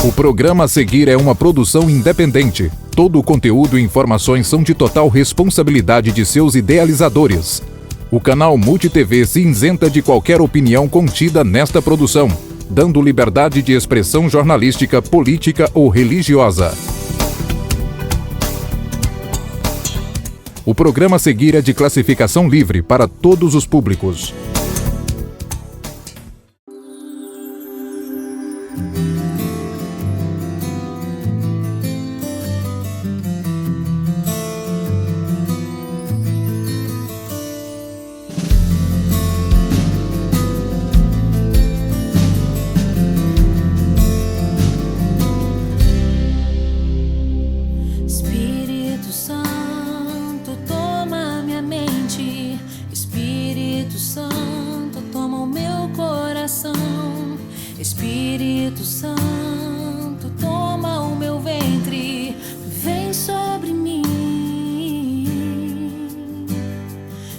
O programa a seguir é uma produção independente. Todo o conteúdo e informações são de total responsabilidade de seus idealizadores. O canal MultiTV se isenta de qualquer opinião contida nesta produção, dando liberdade de expressão jornalística, política ou religiosa. O programa a seguir é de classificação livre para todos os públicos. Espírito Santo, toma o meu ventre, vem sobre mim.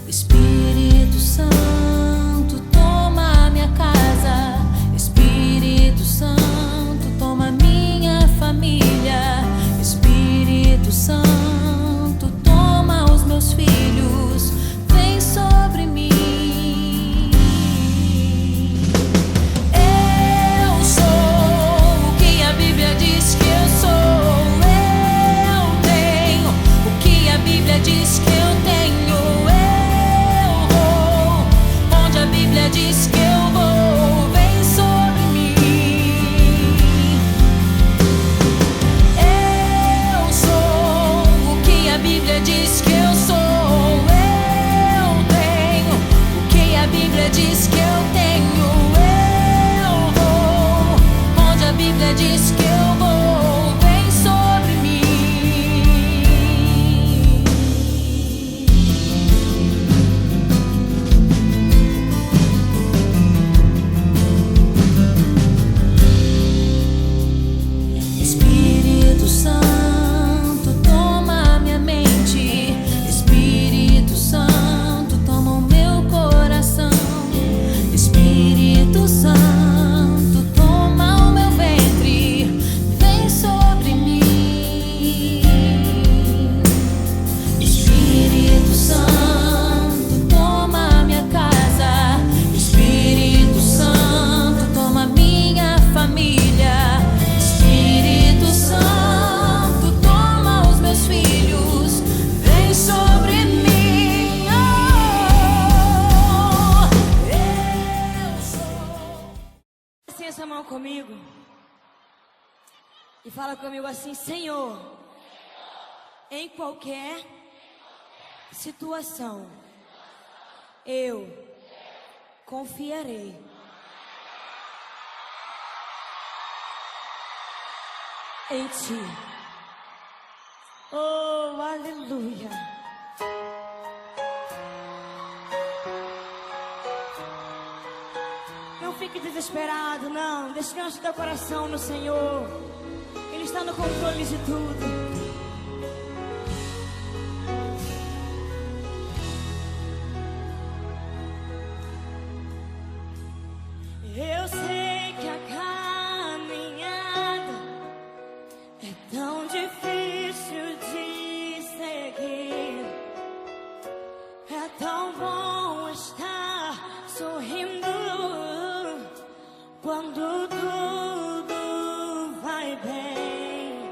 Espírito Santo, toma a minha casa. Espírito Santo, toma minha família. Espírito Santo, toma os meus filhos, vem sobre mim. Diz que eu tenho, eu vou onde a Bíblia diz que eu vou, vem sobre mim. Eu sou o que a Bíblia diz que eu sou, eu tenho o que a Bíblia diz que eu tenho, eu vou onde a Bíblia diz que eu vou, vem sobre mim. Espírito Santo, toma minha mente. Espírito Santo, toma o meu coração. Espírito Santo, toma o meu ventre, vem sobre mim. Espírito Santo, toma minha casa. Espírito Santo, toma minha família. Espírito Santo, toma os meus filhos, vem sobre mim. Eu sou. Assim essa mão comigo e fala comigo assim: Senhor, em qualquer situação eu confiarei em Ti. Oh, aleluia. Não fique desesperado, não. Descanse teu coração no Senhor. Ele está no controle de tudo. Eu sei que a caminhada é tão difícil de seguir. É tão bom estar sorrindo quando tudo vai bem.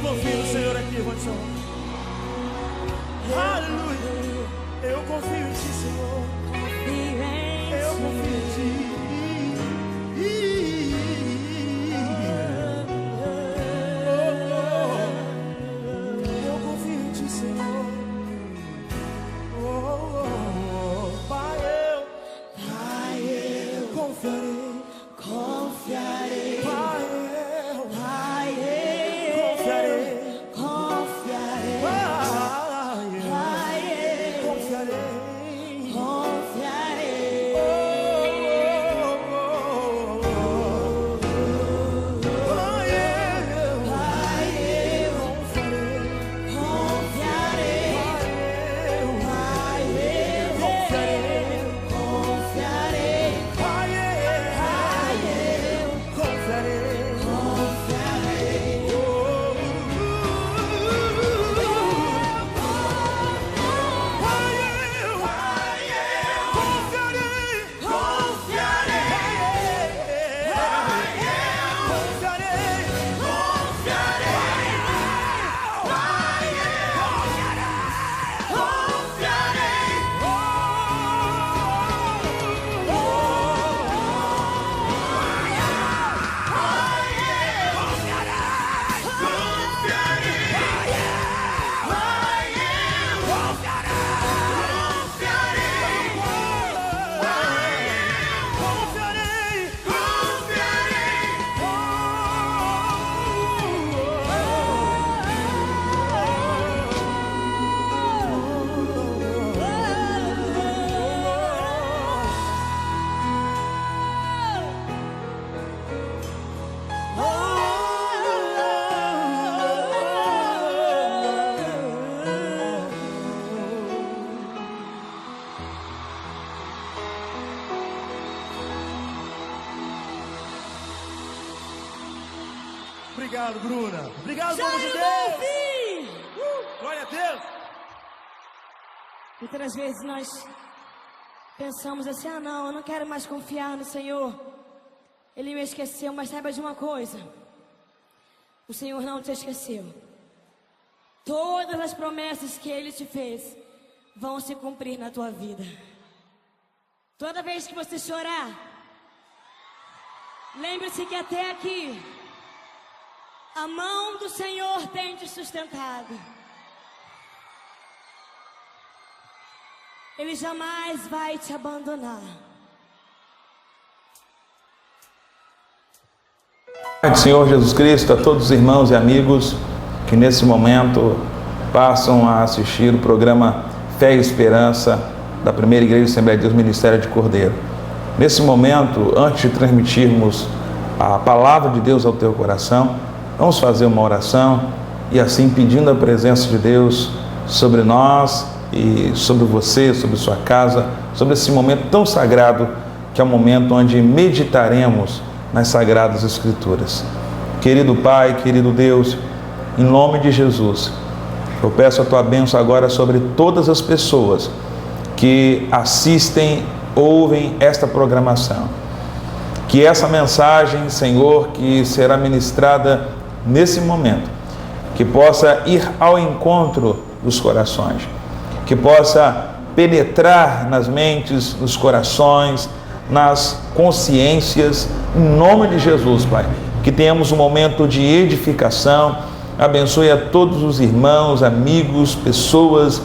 confiem no Senhor aqui, levante sua mão. Aleluia. Eu confio em Ti, Senhor. Eu confio em Ti. Eu confio em Ti, Senhor. Pai, eu confiarei. Pai, Obrigado, Bruna. Obrigado, povo de Deus. Glória a Deus. Muitas vezes nós pensamos assim: ah, não, eu não quero mais confiar no Senhor. Ele me esqueceu, mas saiba de uma coisa: o Senhor não te esqueceu. Todas as promessas que Ele te fez vão se cumprir na tua vida. Toda vez que você chorar, lembre-se que até aqui a mão do Senhor tem te sustentado. Ele jamais vai te abandonar. Senhor Jesus Cristo, a todos os irmãos e amigos que nesse momento passam a assistir o programa Fé e Esperança da Primeira Igreja Assembleia de Deus Ministério de Cordeiro. Nesse momento, antes de transmitirmos a palavra de Deus ao teu coração, vamos fazer uma oração e assim pedindo a presença de Deus sobre nós e sobre você, sobre sua casa, sobre esse momento tão sagrado que é o momento onde meditaremos nas Sagradas Escrituras. Querido Pai, querido Deus, em nome de Jesus, eu peço a tua bênção agora sobre todas as pessoas que assistem, ouvem esta programação. Que essa mensagem, Senhor, que será ministrada nesse momento, que possa ir ao encontro dos corações, que possa penetrar nas mentes, nos corações, nas consciências, em nome de Jesus, Pai. Que tenhamos um momento de edificação. Abençoe a todos os irmãos, amigos, pessoas,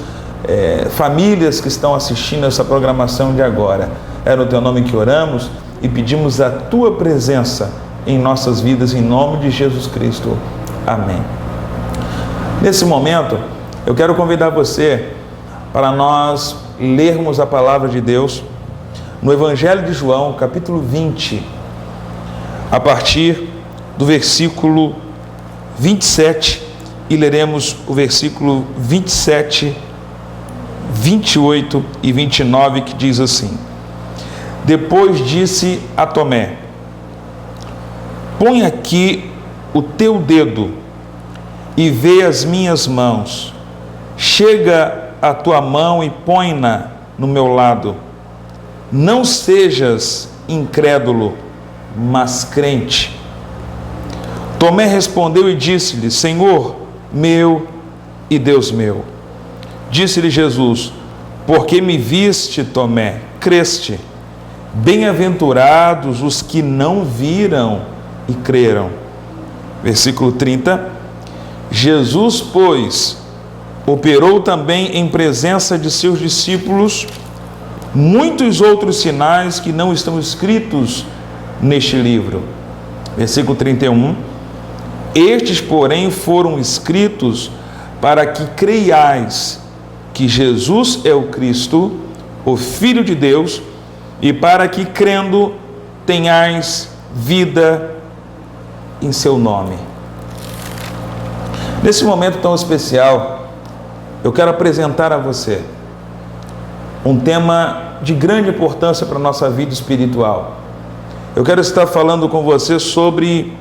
famílias que estão assistindo essa programação de agora. É no teu nome que oramos e pedimos a tua presença em nossas vidas, em nome de Jesus Cristo. Amém. Nesse momento, eu quero convidar você para nós lermos a palavra de Deus no Evangelho de João, capítulo 20, a partir do versículo 27, e leremos o versículo 27, 28 e 29, que diz assim: Depois disse a Tomé: Põe aqui o teu dedo e vê as minhas mãos. Chega a tua mão e põe-na no meu lado. Não sejas incrédulo, mas crente. Tomé respondeu e disse-lhe: Senhor, meu e Deus meu. Disse-lhe Jesus: porque me viste, Tomé, creste. Bem-aventurados os que não viram e creram. Versículo 30. Jesus, pois, operou também em presença de seus discípulos muitos outros sinais que não estão escritos neste livro. Versículo 31. Estes, porém, foram escritos para que creiais que Jesus é o Cristo, o Filho de Deus, e para que, crendo, tenhais vida em seu nome. Nesse momento tão especial, eu quero apresentar a você um tema de grande importância para a nossa vida espiritual. Eu quero estar falando com você sobre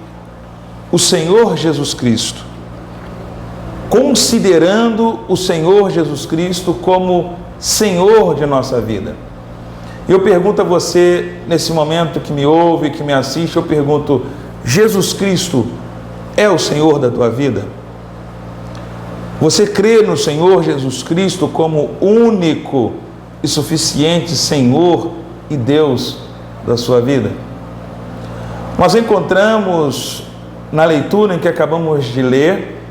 o Senhor Jesus Cristo, considerando o Senhor Jesus Cristo como Senhor de nossa vida. Eu pergunto a você, nesse momento que me ouve, que me assiste, eu pergunto: Jesus Cristo é o Senhor da tua vida? Você crê no Senhor Jesus Cristo como único e suficiente Senhor e Deus da sua vida? Nós encontramos na leitura em que acabamos de ler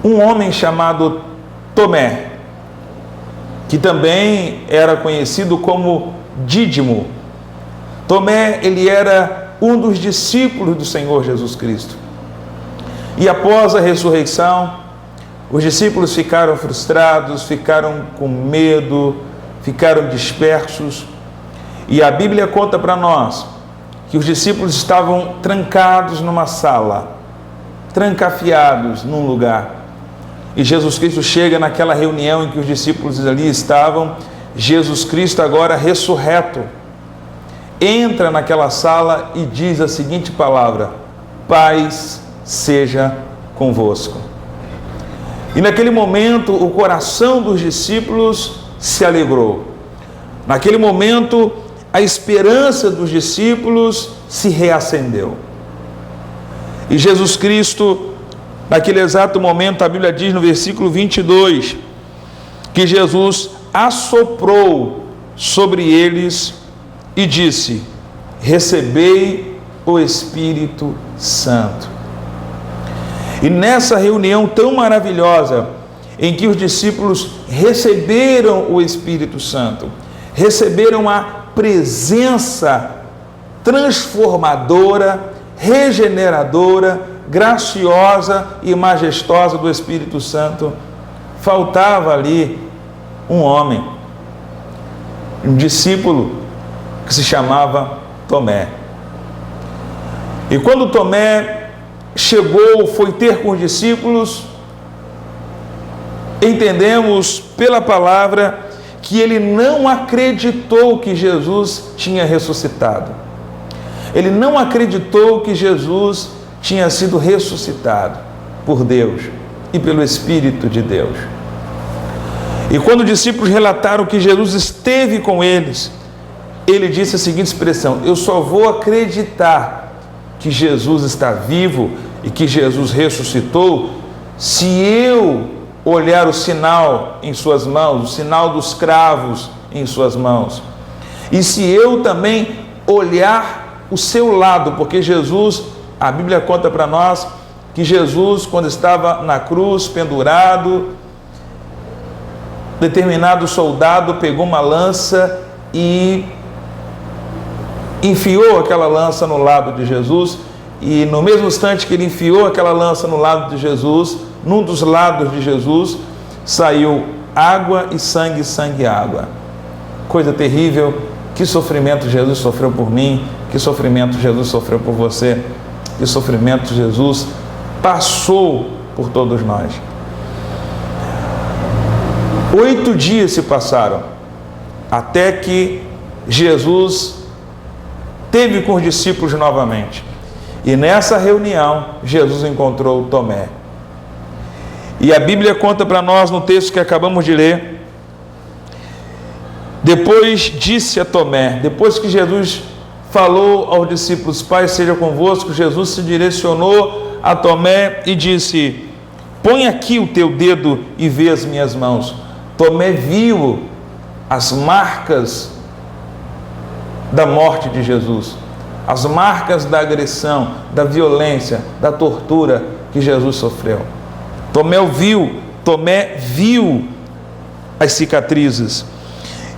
um homem chamado Tomé, que também era conhecido como Dídimo. Tomé, ele era um dos discípulos do Senhor Jesus Cristo. E após a ressurreição, os discípulos ficaram frustrados, ficaram com medo, ficaram dispersos. E a Bíblia conta para nós que os discípulos estavam trancados numa sala, trancafiados num lugar. E Jesus Cristo chega naquela reunião em que os discípulos ali estavam. Jesus Cristo, agora ressurreto, entra naquela sala e diz a seguinte palavra: paz seja convosco. E naquele momento o coração dos discípulos se alegrou. Naquele momento a esperança dos discípulos se reacendeu. E Jesus Cristo, naquele exato momento, a Bíblia diz no versículo 22, que Jesus assoprou sobre eles e disse: recebei o Espírito Santo. E nessa reunião tão maravilhosa, em que os discípulos receberam o Espírito Santo, receberam a presença transformadora, regeneradora, graciosa e majestosa do Espírito Santo, faltava ali um homem, um discípulo que se chamava Tomé. E quando Tomé chegou, foi ter com os discípulos, entendemos pela palavra que ele não acreditou que Jesus tinha ressuscitado. Ele não acreditou que Jesus tinha sido ressuscitado por Deus e pelo Espírito de Deus. E quando os discípulos relataram que Jesus esteve com eles, ele disse a seguinte expressão: eu só vou acreditar que Jesus está vivo e que Jesus ressuscitou se eu olhar o sinal em suas mãos, o sinal dos cravos em suas mãos, e se eu também olhar o seu lado, porque Jesus, a Bíblia conta para nós que Jesus, quando estava na cruz, pendurado, determinado soldado pegou uma lança e enfiou aquela lança no lado de Jesus, e no mesmo instante que ele enfiou aquela lança no lado de Jesus, num dos lados de Jesus, saiu água e sangue e água. Coisa terrível. Que sofrimento Jesus sofreu por mim, que sofrimento Jesus sofreu por você, que sofrimento Jesus passou por todos nós. 8 dias se passaram até que Jesus teve com os discípulos novamente. E nessa reunião, Jesus encontrou Tomé. E a Bíblia conta para nós, no texto que acabamos de ler, depois disse a Tomé, depois que Jesus falou aos discípulos: paz seja convosco, Jesus se direcionou a Tomé e disse: põe aqui o teu dedo e vê as minhas mãos. Tomé viu as marcas da morte de Jesus, as marcas da agressão, da violência, da tortura que Jesus sofreu. Tomé viu as cicatrizes.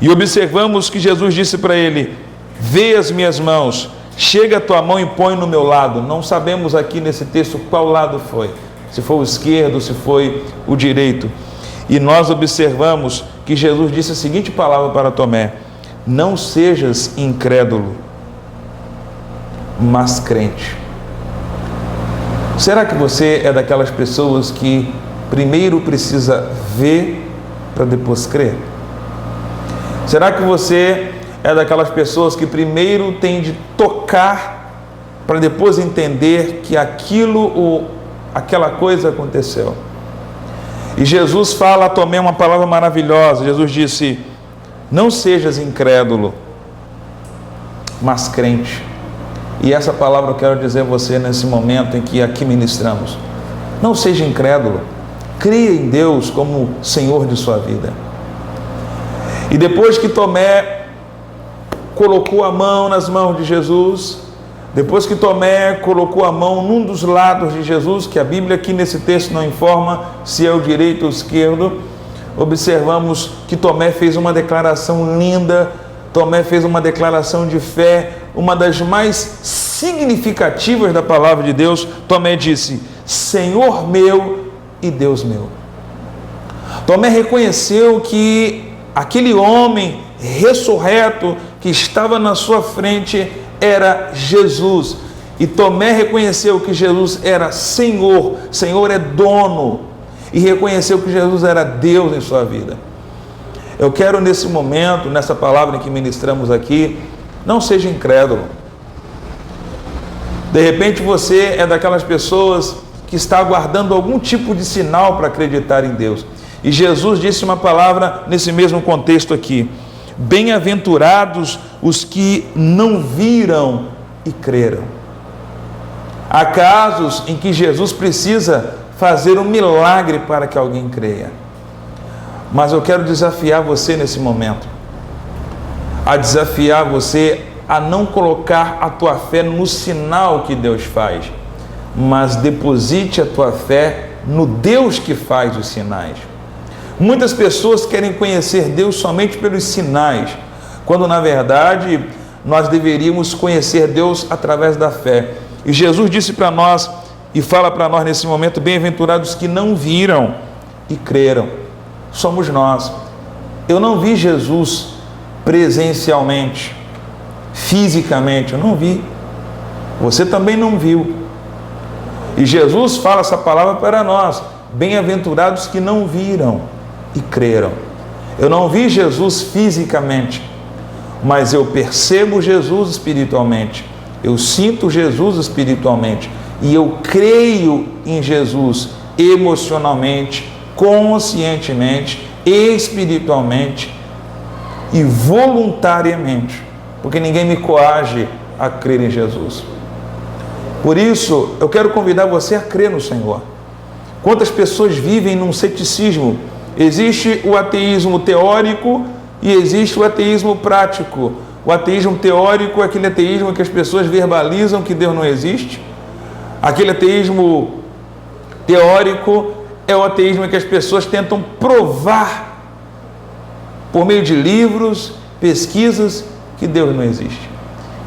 E observamos que Jesus disse para ele: vê as minhas mãos, chega a tua mão e põe no meu lado. Não sabemos aqui nesse texto qual lado foi, se foi o esquerdo, se foi o direito. E nós observamos que Jesus disse a seguinte palavra para Tomé: não sejas incrédulo, mas crente. Será que você é daquelas pessoas que primeiro precisa ver para depois crer? Será que você é daquelas pessoas que primeiro tem de tocar para depois entender que aquilo ou aquela coisa aconteceu? E Jesus fala a Tomé uma palavra maravilhosa. Jesus disse: não sejas incrédulo, mas crente. E essa palavra eu quero dizer a você nesse momento em que aqui ministramos. Não seja incrédulo, creia em Deus como Senhor de sua vida. E depois que Tomé colocou a mão nas mãos de Jesus, depois que Tomé colocou a mão num dos lados de Jesus, que a Bíblia aqui nesse texto não informa se é o direito ou o esquerdo, observamos que Tomé fez uma declaração linda. Tomé fez uma declaração de fé, uma das mais significativas da palavra de Deus. Tomé disse: Senhor meu e Deus meu. Tomé reconheceu que aquele homem ressurreto que estava na sua frente era Jesus. E Tomé reconheceu que Jesus era Senhor. Senhor é dono. E reconheceu que Jesus era Deus em sua vida. Eu quero nesse momento, nessa palavra que ministramos aqui, não seja incrédulo. De repente você é daquelas pessoas que está aguardando algum tipo de sinal para acreditar em Deus. E Jesus disse uma palavra nesse mesmo contexto aqui: bem-aventurados os que não viram e creram. Há casos em que Jesus precisa fazer um milagre para que alguém creia. Mas eu quero desafiar você nesse momento, a desafiar você a não colocar a tua fé no sinal que Deus faz, mas deposite a tua fé no Deus que faz os sinais. Muitas pessoas querem conhecer Deus somente pelos sinais, quando na verdade nós deveríamos conhecer Deus através da fé. E Jesus disse para nós e fala para nós nesse momento: bem-aventurados que não viram e creram. Somos nós. Eu não vi Jesus presencialmente, fisicamente, eu não vi. Você também não viu. E Jesus fala essa palavra para nós: bem-aventurados que não viram e creram. Eu não vi Jesus fisicamente, mas eu percebo Jesus espiritualmente, eu sinto Jesus espiritualmente, e eu creio em Jesus emocionalmente, conscientemente, espiritualmente e voluntariamente, porque ninguém me coage a crer em Jesus. Por isso, eu quero convidar você a crer no Senhor. Quantas pessoas vivem num ceticismo? Existe o ateísmo teórico e existe o ateísmo prático. O ateísmo teórico é aquele ateísmo que as pessoas verbalizam que Deus não existe. Aquele ateísmo teórico é o ateísmo em que as pessoas tentam provar, por meio de livros, pesquisas, que Deus não existe.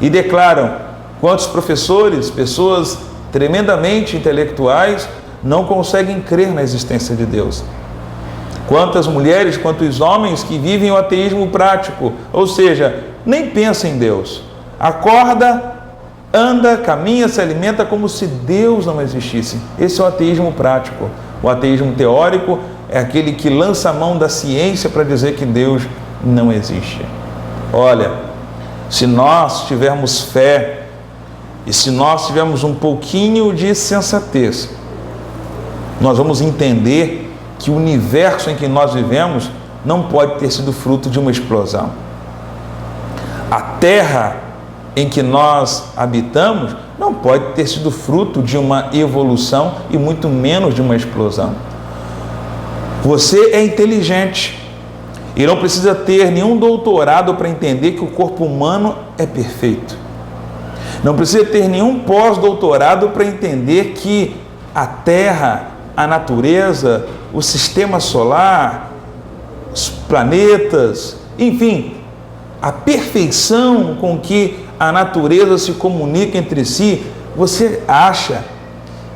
E declaram: quantos professores, pessoas tremendamente intelectuais, não conseguem crer na existência de Deus. Quantas mulheres, quantos homens que vivem o ateísmo prático, ou seja, nem pensam em Deus. Acorda, anda, caminha, se alimenta como se Deus não existisse. Esse é o ateísmo prático. O ateísmo teórico é aquele que lança a mão da ciência para dizer que Deus não existe. Olha, se nós tivermos fé e se nós tivermos um pouquinho de sensatez, nós vamos entender que o universo em que nós vivemos não pode ter sido fruto de uma explosão. A terra em que nós habitamos não pode ter sido fruto de uma evolução e muito menos de uma explosão. Você é inteligente e não precisa ter nenhum doutorado para entender que o corpo humano é perfeito. Não precisa ter nenhum pós-doutorado para entender que a Terra, a natureza, o sistema solar, os planetas, enfim, a perfeição com que a natureza se comunica entre si. Você acha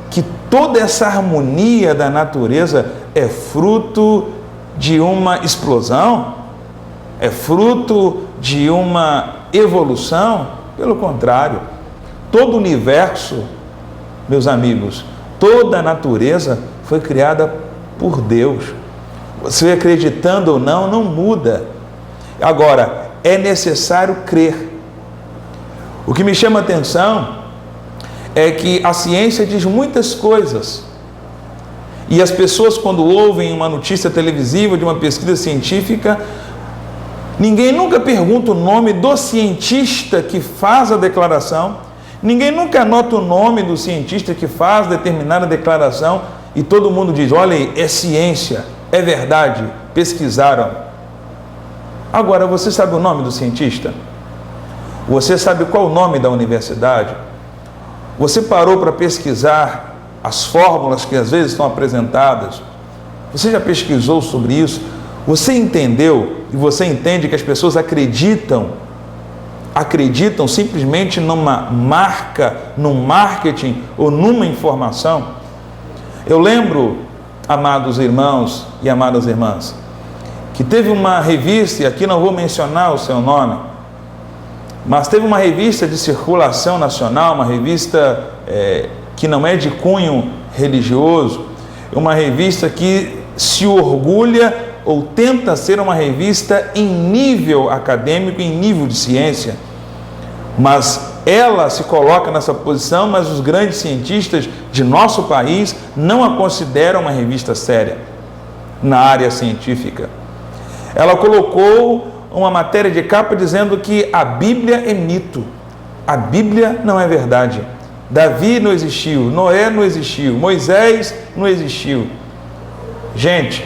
que toda essa harmonia da natureza é fruto de uma explosão? É fruto de uma evolução? Pelo contrário, todo o universo, meus amigos, toda a natureza foi criada por Deus. Você acreditando ou não, não muda. Agora, é necessário crer. O que me chama a atenção é que a ciência diz muitas coisas. E as pessoas, quando ouvem uma notícia televisiva de uma pesquisa científica, ninguém nunca pergunta o nome do cientista que faz a declaração, ninguém nunca anota o nome do cientista que faz determinada declaração, e todo mundo diz: olha aí, é ciência, é verdade, pesquisaram. Agora, você sabe o nome do cientista? Você sabe qual o nome da universidade? Você parou para pesquisar as fórmulas que às vezes estão apresentadas? Você já pesquisou sobre isso? Você entendeu e você entende que as pessoas acreditam simplesmente numa marca, num marketing ou numa informação? Eu lembro, amados irmãos e amadas irmãs, que teve uma revista, e aqui não vou mencionar o seu nome, mas teve uma revista de circulação nacional, uma revista que não é de cunho religioso, uma revista que se orgulha ou tenta ser uma revista em nível acadêmico, em nível de ciência, mas ela se coloca nessa posição, mas os grandes cientistas de nosso país não a consideram uma revista séria na área científica. Ela colocou uma matéria de capa dizendo que a Bíblia é mito, a Bíblia não é verdade. Davi não existiu, Noé não existiu, Moisés não existiu. Gente,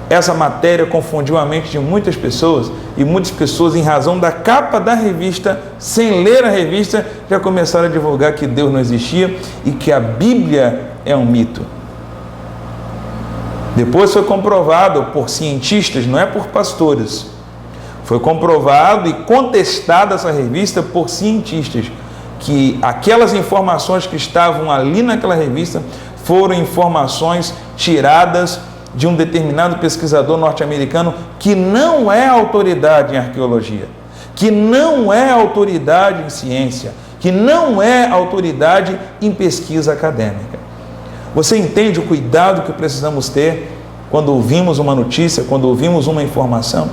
essa matéria confundiu a mente de muitas pessoas, e muitas pessoas, em razão da capa da revista, sem ler a revista, já começaram a divulgar que Deus não existia e que a Bíblia é um mito. Depois foi comprovado por cientistas, não é por pastores, foi comprovado e contestado essa revista por cientistas, que aquelas informações que estavam ali naquela revista foram informações tiradas de um determinado pesquisador norte-americano que não é autoridade em arqueologia, que não é autoridade em ciência, que não é autoridade em pesquisa acadêmica. Você entende o cuidado que precisamos ter quando ouvimos uma notícia, quando ouvimos uma informação?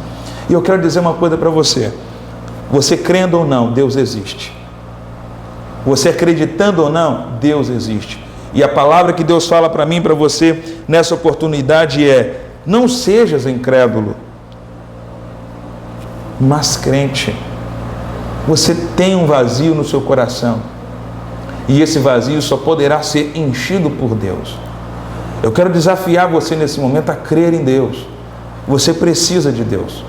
E eu quero dizer uma coisa para você: você crendo ou não, Deus existe. Você acreditando ou não, Deus existe. E a palavra que Deus fala para mim e para você nessa oportunidade é: não sejas incrédulo, mas crente. Você tem um vazio no seu coração, e esse vazio só poderá ser enchido por Deus. Eu quero desafiar você nesse momento a crer em Deus. Você precisa de Deus.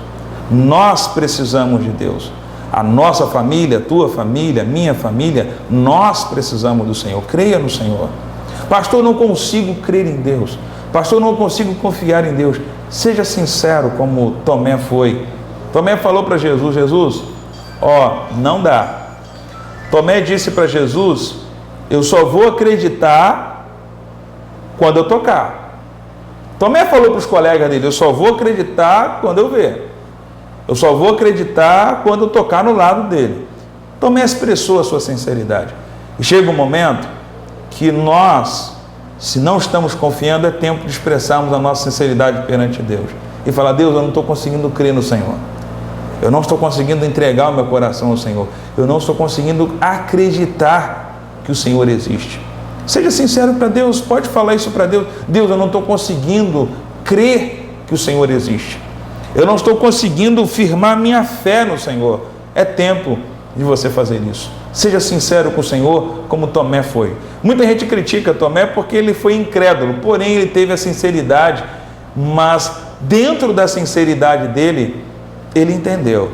Nós precisamos de Deus. A nossa família, a tua família, a minha família, nós precisamos do Senhor. Creia no Senhor. Pastor, eu não consigo crer em Deus. Pastor, eu não consigo confiar em Deus. Seja sincero como Tomé foi. Tomé falou para Jesus: Jesus, não dá. Tomé disse para Jesus: eu só vou acreditar quando eu tocar. Tomé falou para os colegas dele: eu só vou acreditar quando eu ver. Eu só vou acreditar quando eu tocar no lado dele. Tomé expressou a sua sinceridade. E chega um momento que nós, se não estamos confiando, é tempo de expressarmos a nossa sinceridade perante Deus. E falar: Deus, eu não estou conseguindo crer no Senhor. Eu não estou conseguindo entregar o meu coração ao Senhor. Eu não estou conseguindo acreditar que o Senhor existe. Seja sincero para Deus, pode falar isso para Deus. Deus, eu não estou conseguindo crer que o Senhor existe. Eu não estou conseguindo firmar minha fé no Senhor. É tempo de você fazer isso. Seja sincero com o Senhor, como Tomé foi. Muita gente critica Tomé porque ele foi incrédulo, porém ele teve a sinceridade mas dentro da sinceridade dele, ele entendeu,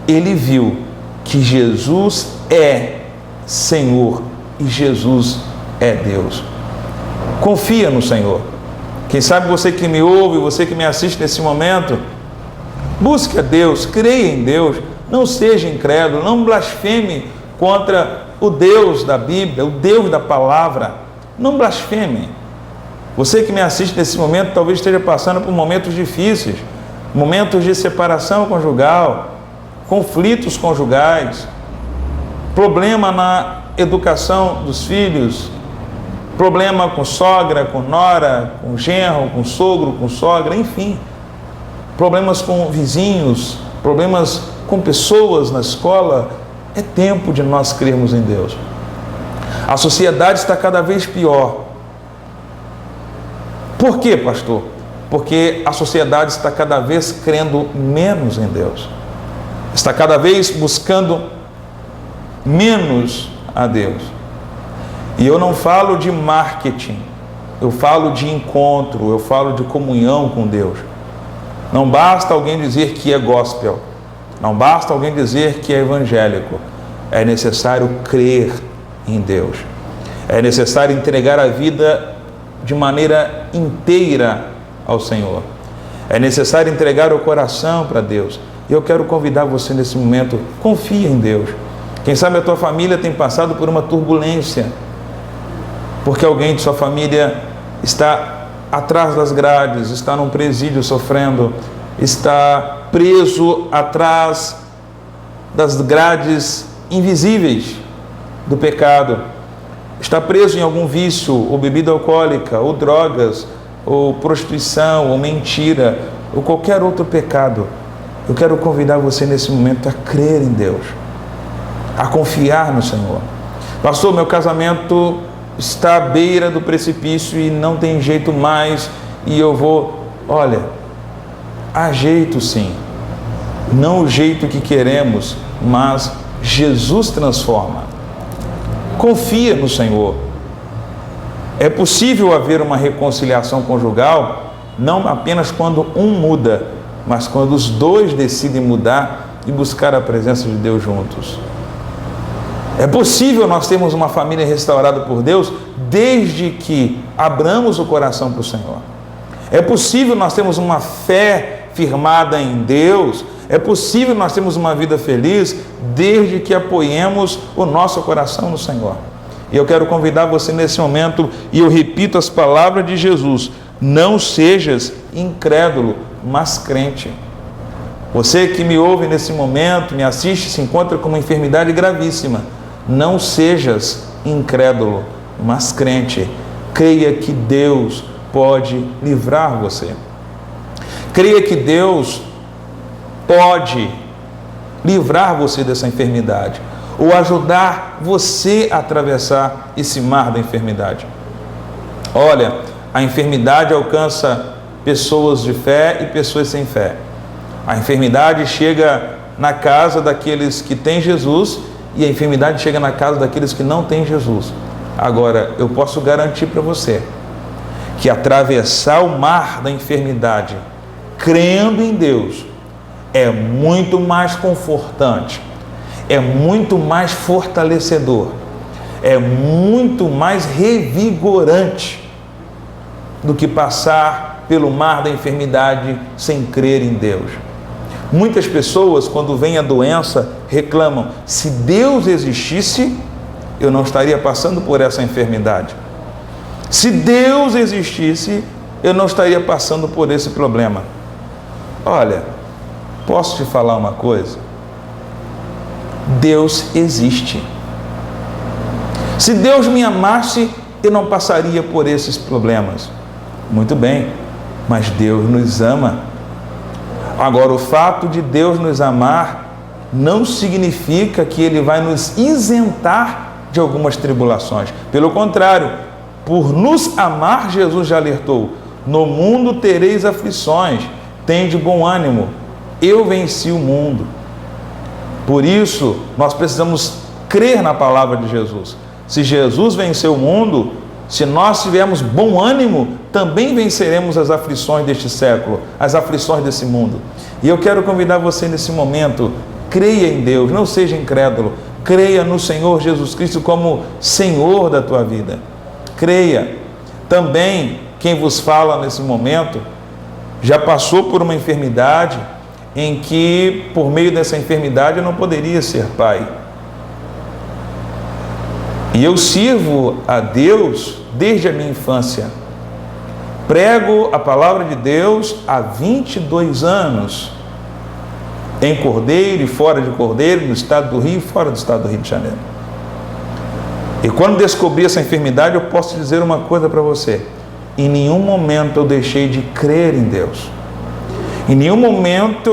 ele viu que Jesus é Senhor e Jesus é Deus. Confia no Senhor. Quem sabe você que me ouve, você que me assiste nesse momento, busque a Deus, creia em Deus, não seja incrédulo, não blasfeme contra o Deus da Bíblia, o Deus da palavra, não blasfeme. Você que me assiste nesse momento talvez esteja passando por momentos difíceis, momentos de separação conjugal, conflitos conjugais, problema na educação dos filhos, problema com sogra, com nora, com genro, com sogro, com sogra, enfim, problemas com vizinhos, problemas com pessoas na escola. É tempo de nós crermos em Deus. A sociedade está cada vez pior. Por quê, pastor? Porque a sociedade está cada vez crendo menos em Deus. Está cada vez buscando menos a Deus. E eu não falo de marketing, eu falo de encontro, eu falo de comunhão com Deus. Não basta alguém dizer que é gospel, não basta alguém dizer que é evangélico. É necessário crer em Deus. É necessário entregar a vida de maneira inteira ao Senhor. É necessário entregar o coração para Deus. E eu quero convidar você nesse momento, confia em Deus. Quem sabe a tua família tem passado por uma turbulência, porque alguém de sua família está atrás das grades, está num presídio sofrendo, está preso atrás das grades invisíveis do pecado, está preso em algum vício, ou bebida alcoólica, ou drogas, ou prostituição, ou mentira, ou qualquer outro pecado. Eu quero convidar você nesse momento a crer em Deus, a confiar no Senhor. Pastor, meu casamento está à beira do precipício e não tem jeito mais, e eu vou... Olha, há jeito sim, não o jeito que queremos, mas Jesus transforma. Confia no Senhor. É possível haver uma reconciliação conjugal não apenas quando um muda, mas quando os dois decidem mudar e buscar a presença de Deus juntos. É possível nós termos uma família restaurada por Deus desde que abramos o coração para o Senhor. É possível nós termos uma fé firmada em Deus. É possível nós termos uma vida feliz desde que apoiemos o nosso coração no Senhor. E eu quero convidar você nesse momento, e eu repito as palavras de Jesus: não sejas incrédulo, mas crente. Você que me ouve nesse momento, me assiste, se encontra com uma enfermidade gravíssima. Não sejas incrédulo, mas crente. Creia que Deus pode livrar você. Creia que Deus pode livrar você dessa enfermidade, ou ajudar você a atravessar esse mar da enfermidade. Olha, a enfermidade alcança pessoas de fé e pessoas sem fé. A enfermidade chega na casa daqueles que têm Jesus, e a enfermidade chega na casa daqueles que não têm Jesus. Agora, eu posso garantir para você que atravessar o mar da enfermidade, crendo em Deus, é muito mais confortante, é muito mais fortalecedor, é muito mais revigorante do que passar pelo mar da enfermidade sem crer em Deus. Muitas pessoas, quando vem a doença, reclamam: se Deus existisse, eu não estaria passando por essa enfermidade. Se Deus existisse, eu não estaria passando por esse problema. Olha, posso te falar uma coisa? Deus existe. Se Deus me amasse, eu não passaria por esses problemas. Muito bem, mas Deus nos ama. Agora, o fato de Deus nos amar não significa que Ele vai nos isentar de algumas tribulações. Pelo contrário, por nos amar, Jesus já alertou: no mundo tereis aflições, tende bom ânimo, eu venci o mundo. Por isso, nós precisamos crer na palavra de Jesus. Se Jesus venceu o mundo, Se nós tivermos bom ânimo, também venceremos as aflições deste século, as aflições desse mundo. E eu quero convidar você nesse momento, creia em Deus, não seja incrédulo, creia no Senhor Jesus Cristo como Senhor da tua vida. Creia. Também, quem vos fala nesse momento, já passou por uma enfermidade em que, por meio dessa enfermidade, eu não poderia ser pai. E eu sirvo a Deus desde a minha infância. Prego a palavra de Deus há 22 anos, em Cordeiro e fora de Cordeiro, no estado do Rio e fora do estado do Rio de Janeiro. E quando descobri essa enfermidade, eu posso dizer uma coisa para você: em nenhum momento eu deixei de crer em Deus. Em nenhum momento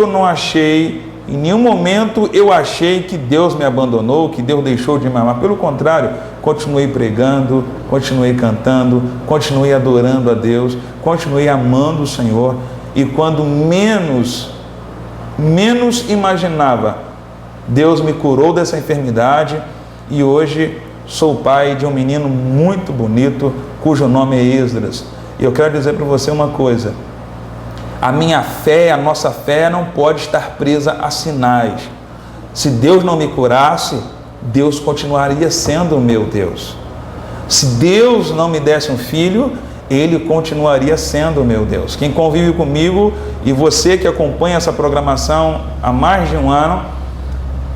eu achei que Deus me abandonou, que Deus deixou de me amar. Pelo contrário, continuei pregando, continuei cantando, continuei adorando a Deus, continuei amando o Senhor. E quando menos imaginava, Deus me curou dessa enfermidade e hoje sou pai de um menino muito bonito, cujo nome é Esdras. E eu quero dizer para você uma coisa: a minha fé, a nossa fé não pode estar presa a sinais. Se Deus não me curasse, Deus continuaria sendo o meu Deus. Se Deus não me desse um filho, Ele continuaria sendo o meu Deus. Quem convive comigo e você que acompanha essa programação há mais de um ano,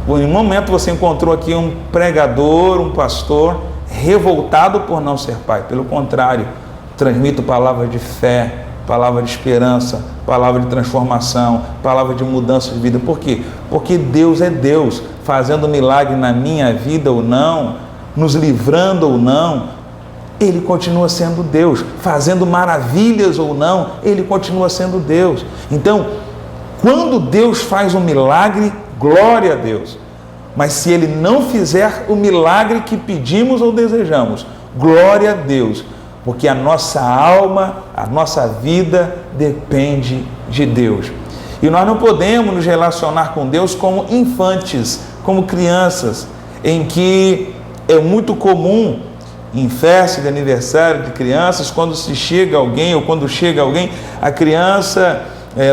em um momento você encontrou aqui um pregador, um pastor revoltado por não ser pai. Pelo contrário, transmito palavras de fé, palavra de esperança, palavra de transformação, palavra de mudança de vida. Por quê? Porque Deus é Deus, fazendo milagre na minha vida ou não, nos livrando ou não, Ele continua sendo Deus, fazendo maravilhas ou não, Ele continua sendo Deus. Então, quando Deus faz um milagre, glória a Deus. Mas se Ele não fizer o milagre que pedimos ou desejamos, glória a Deus. Porque a nossa alma, a nossa vida depende de Deus. E nós não podemos nos relacionar com Deus como infantes, como crianças, em que é muito comum, em festa de aniversário de crianças, quando se chega alguém ou quando chega alguém, a criança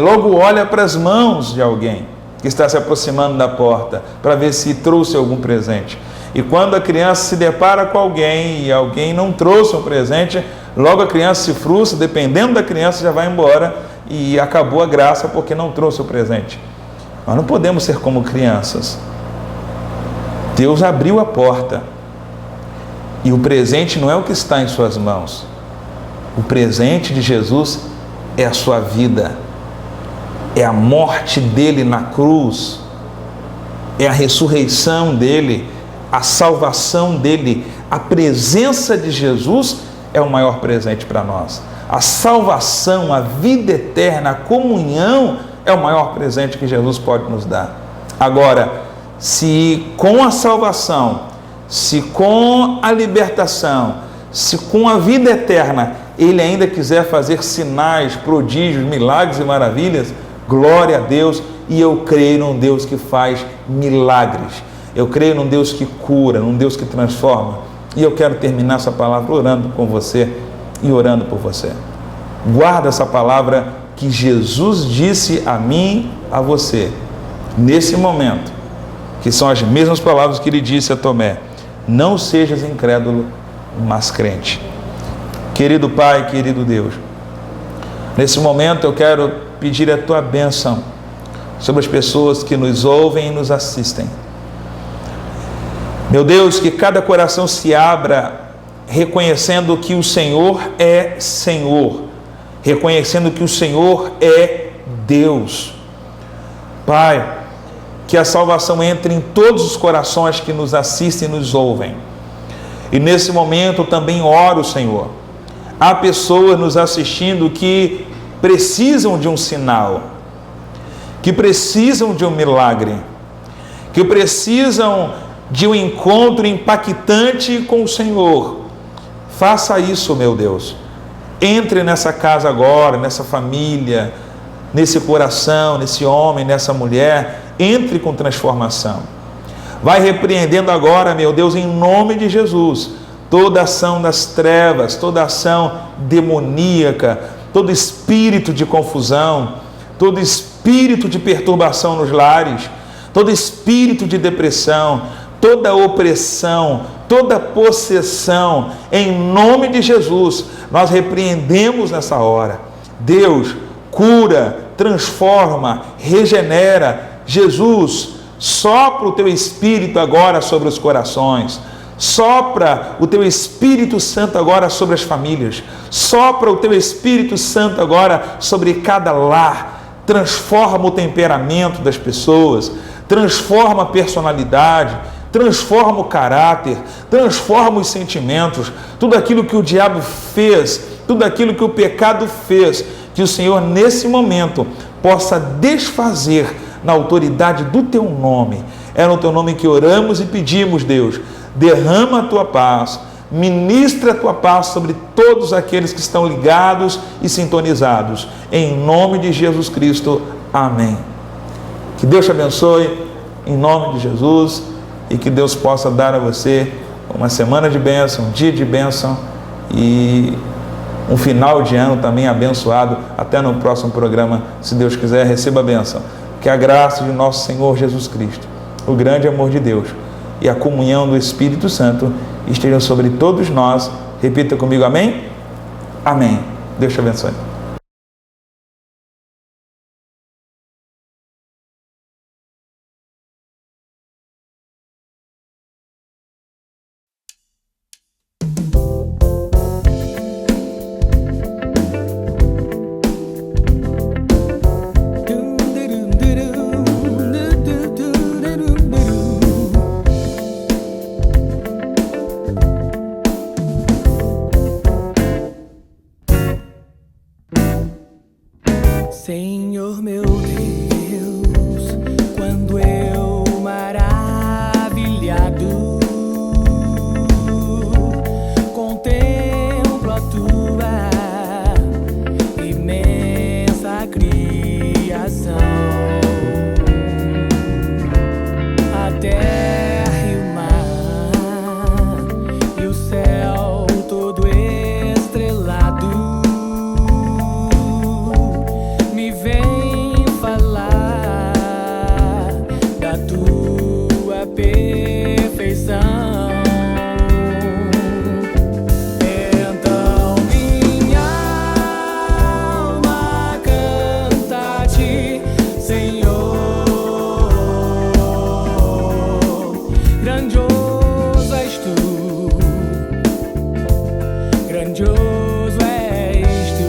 logo olha para as mãos de alguém que está se aproximando da porta, para ver se trouxe algum presente. E quando a criança se depara com alguém e alguém não trouxe um presente, logo a criança se frustra, dependendo da criança já vai embora e acabou a graça porque não trouxe o presente. Nós não podemos ser como crianças. Deus abriu a porta e o presente não é o que está em suas mãos. O presente de Jesus é a sua vida, é a morte dele na cruz, é a ressurreição dele, a salvação dele. A presença de Jesus é o maior presente para nós. A salvação, a vida eterna, a comunhão é o maior presente que Jesus pode nos dar. Agora, se com a salvação, se com a libertação, se com a vida eterna, Ele ainda quiser fazer sinais, prodígios, milagres e maravilhas, glória a Deus. E eu creio num Deus que faz milagres. Eu creio num Deus que cura, num Deus que transforma. E eu quero terminar essa palavra orando com você e orando por você. Guarda essa palavra que Jesus disse a mim, a você, nesse momento, que são as mesmas palavras que Ele disse a Tomé: não sejas incrédulo, mas crente. Querido Pai, querido Deus, nesse momento eu quero pedir a Tua bênção sobre as pessoas que nos ouvem e nos assistem. Meu Deus, que cada coração se abra reconhecendo que o Senhor é Senhor, reconhecendo que o Senhor é Deus. Pai, que a salvação entre em todos os corações que nos assistem e nos ouvem. E nesse momento também oro, Senhor. Há pessoas nos assistindo que precisam de um sinal, que precisam de um milagre, que precisam de um encontro impactante com o Senhor. Faça isso, meu Deus. Entre nessa casa agora, nessa família, nesse coração, nesse homem, nessa mulher. Entre com transformação. Vai repreendendo agora, meu Deus, em nome de Jesus, toda ação das trevas, toda ação demoníaca, todo espírito de confusão, todo espírito de perturbação nos lares, todo espírito de depressão, toda opressão, toda possessão, em nome de Jesus, nós repreendemos nessa hora. Deus cura, transforma, regenera. Jesus, sopra o teu Espírito agora sobre os corações. Sopra o teu Espírito Santo agora sobre as famílias. Sopra o teu Espírito Santo agora sobre cada lar. Transforma o temperamento das pessoas. Transforma a personalidade. Transforma o caráter. Transforma os sentimentos. Tudo aquilo que o diabo fez, tudo aquilo que o pecado fez, que o Senhor nesse momento possa desfazer na autoridade do teu nome. É no teu nome que oramos e pedimos, Deus. Derrama a tua paz, ministra a tua paz sobre todos aqueles que estão ligados e sintonizados. Em nome de Jesus Cristo. Amém. Que Deus te abençoe, em nome de Jesus, e que Deus possa dar a você uma semana de bênção, um dia de bênção e um final de ano também abençoado. Até no próximo programa, se Deus quiser, receba a bênção. Que a graça de nosso Senhor Jesus Cristo, o grande amor de Deus e a comunhão do Espírito Santo estejam sobre todos nós. Repita comigo, amém? Amém. Deus te abençoe. Senhor meu Deus, quando eu maravilhado contemplo a tua imensa criação, a terra e o mar e o céu todo estrelado, vem falar da tua perfeição. Então minha alma canta a ti, Senhor. Grandioso és tu, grandioso és tu.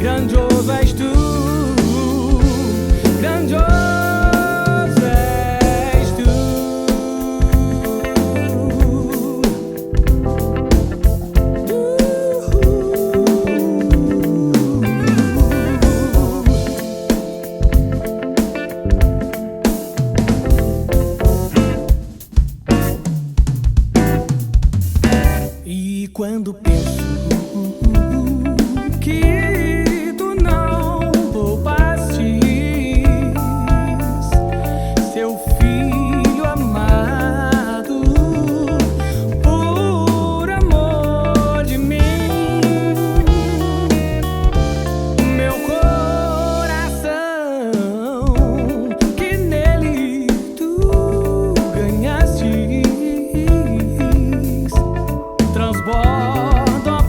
Grandioso és tu, grandioso és tu. E quando penso que tu não poupastes seu filho amado por amor de mim, meu coração que nele tu ganhastes transborda a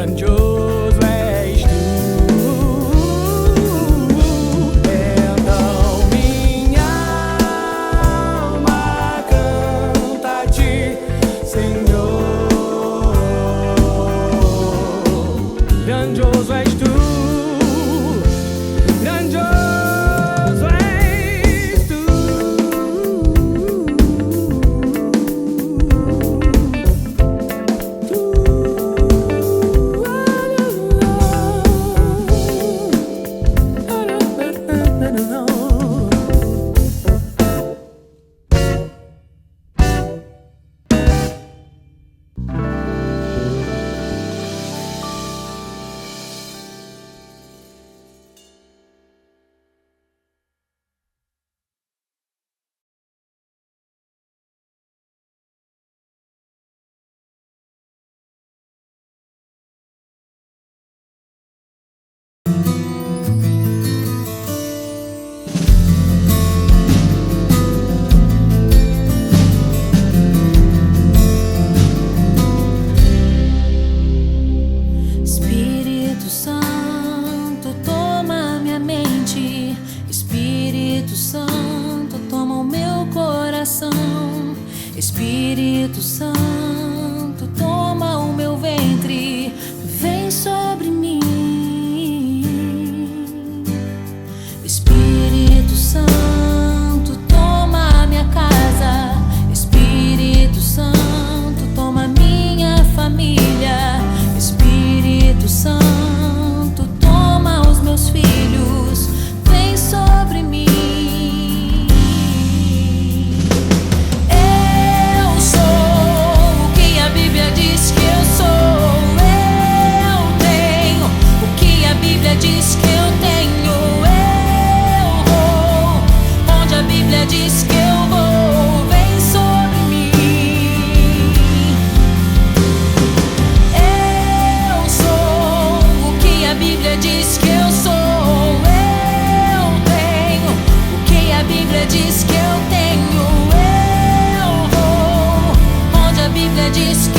grandioso és tu. Então minha alma canta a ti, Senhor. Grandioso és tu, grandioso és tu. Espírito Santo, toma minha mente. Espírito Santo, toma o meu coração. Espírito Santo, toma o meu ventre. Vem sobre mim. Espírito Santo, toma minha casa. Espírito Santo, toma minha família. Espírito Santo, toma os meus filhos, vem sobre mim. Eu sou o que a Bíblia diz que eu sou. Eu tenho o que a Bíblia diz que eu tenho. Eu vou onde a Bíblia diz que eu vou. Vem sobre mim. A Bíblia diz que eu sou. Eu tenho o que a Bíblia diz que eu tenho. Eu vou onde a Bíblia diz que